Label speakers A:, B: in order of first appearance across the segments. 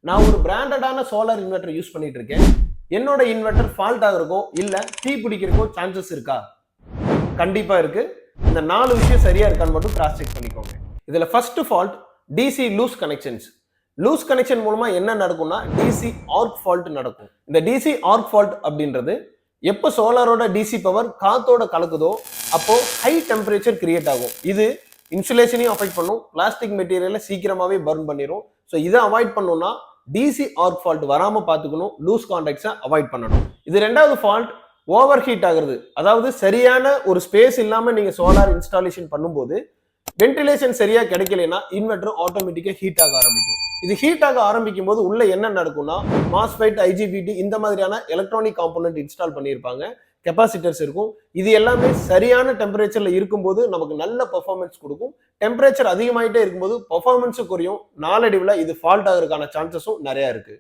A: நான் ஒரு பிராண்டடான solar inverter use பண்ணிட்டு இருக்கேன். என்னோட இன்வெர்டர் ஃபால்ட் ஆகிறக்கோ இல்ல தீ பிடிக்கிறக்கோ சான்சஸ் இருக்கா? கண்டிப்பா இருக்கு. இந்த 4 விஷயம் சரியா இருக்கான்னு மட்டும் கிராஸ் செக் பண்ணிக்கோங்க. இதுல first fault DC loose connections. Loose connection மூலமா என்ன நடக்கும்னா டிசி ஆர்க் ஃபால்ட் நடக்கும். இந்த டிசி ஆர்க் ஃபால்ட் அப்படின்றது எப்போ சோலாரோட டிசி பவர் காத்தோட கலக்குதோ அப்போ ஹை டெம்பரேச்சர் கிரியேட் ஆகும். இது இன்சுலேஷனையும் அஃபெக்ட் பண்ணும், பிளாஸ்டிக் மெட்டீரியலை சீக்கிரமாவே பர்ன் பண்ணிடும். ஸோ இதை அவாய்ட் பண்ணணும்னா டிசி ஆர்க் ஃபால்ட் வராம பார்த்துக்கணும், லூஸ் கான்டாக்ட்ஸை அவாய்ட் பண்ணணும். இது ரெண்டாவது ஃபால்ட் ஓவர் ஹீட் ஆகுறது. அதாவது சரியான ஒரு ஸ்பேஸ் இல்லாம நீங்க சோலார் இன்ஸ்டாலேஷன் பண்ணும்போது வென்டிலேஷன் சரியா கிடைக்கலனா இன்வெர்டர் ஆட்டோமேட்டிக்கா ஹீட் ஆக ஆரம்பிக்கும். இது ஹீட் ஆக ஆரம்பிக்கும் போது உள்ள என்ன நடக்கும்னா மாஸ்ஃபெட், ஐஜிபிடி இந்த மாதிரியான எலக்ட்ரானிக் காம்போனன்ட் இன்ஸ்டால் பண்ணியிருப்பாங்க, கெப்பாசிட்டர்ஸ் இருக்கும். இது எல்லாமே சரியான டெம்பரேச்சர்ல இருக்கும்போது நமக்கு நல்ல பெர்ஃபார்மன்ஸ் கொடுக்கும். டெம்பரேச்சர் அதிகமாயிட்டே இருக்கும்போது பெர்ஃபார்மன்ஸும் குறையும். நாளடைவில் இது ஃபால்ட் ஆகிறதுக்கான சான்சஸும் நிறைய இருக்கு.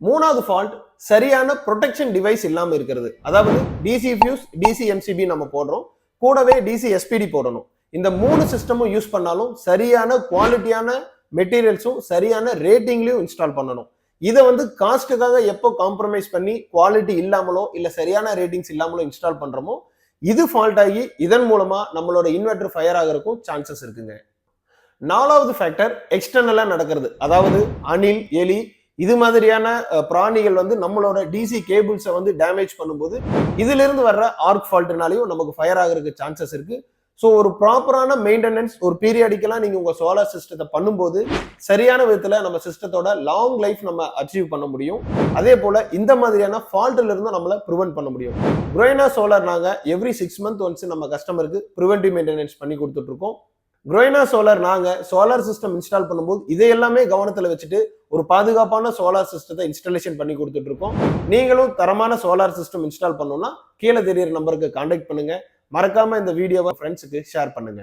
A: மூணாவது ஃபால்ட் சரியான ப்ரொடெக்ஷன் டிவைஸ் இல்லாம இருக்கிறது. அதாவது டிசி ஃபியூஸ், டிசி எம்சிபி நம்ம போடுறோம், கூடவே டிசி எஸ்பிடி போடணும். இந்த 3 சிஸ்டமும் யூஸ் பண்ணாலும் சரியான குவாலிட்டியான மெட்டீரியல்ஸும் சரியான ரேட்டிங்லயும் இன்ஸ்டால் பண்ணணும். இதை காஸ்ட்டுக்காக எப்போ காம்ப்ரமைஸ் பண்ணி குவாலிட்டி இல்லாமலோ இல்ல சரியான ரேட்டிங்ஸ் இல்லாமலோ இன்ஸ்டால் பண்றோமோ இது ஃபால்ட் ஆகி இதன் மூலமா நம்மளோட இன்வெர்டர் ஃபயர் ஆகிறதுக்கும் சான்சஸ் இருக்குங்க. 4வது ஃபேக்டர் எக்ஸ்டர்னலா நடக்கிறது. அதாவது அணில், எலி இது மாதிரியான பிராணிகள் நம்மளோட டிசி கேபிள்ஸை டேமேஜ் பண்ணும்போது இதுல இருந்து வர்ற ஆர்க் ஃபால்ட்னாலையும் நமக்கு ஃபயர் ஆகிறதுக்கு சான்சஸ் இருக்கு. ஸோ ஒரு ப்ராப்பரான மெயின்டெனன்ஸ் ஒரு பீரியாடிக்கலா நீங்க உங்க சோலார் சிஸ்டத்தை பண்ணும்போது சரியான விதத்துல நம்ம சிஸ்டத்தோட லாங் லைஃப் நம்ம அச்சீவ் பண்ண முடியும். அதே போல இந்த மாதிரியான ஃபால்ட்ல இருந்து நம்மள ப்ரிவென்ட் பண்ண முடியும். Groena சோலார் நாங்க எவ்ரி 6 months ஒன்ஸ் நம்ம கஸ்டமருக்கு ப்ரிவென்டிவ் மெயின்டெனன்ஸ் பண்ணி கொடுத்துட்டு இருக்கோம். Groena சோலார் நாங்க சோலார் சிஸ்டம் இன்ஸ்டால் பண்ணும்போது இதை எல்லாமே கவனத்துல வச்சுட்டு ஒரு பாதுகாப்பான சோலார் சிஸ்டத்தை இன்ஸ்டாலேஷன் பண்ணி கொடுத்துட்டு இருக்கோம். நீங்களும் தரமான சோலார் சிஸ்டம் இன்ஸ்டால் பண்ணணும்னா கீழே தெரியுற நம்பருக்கு கான்டாக்ட் பண்ணுங்க. மறக்காம இந்த வீடியோவை ஃப்ரெண்ட்ஸுக்கு ஷேர் பண்ணுங்க.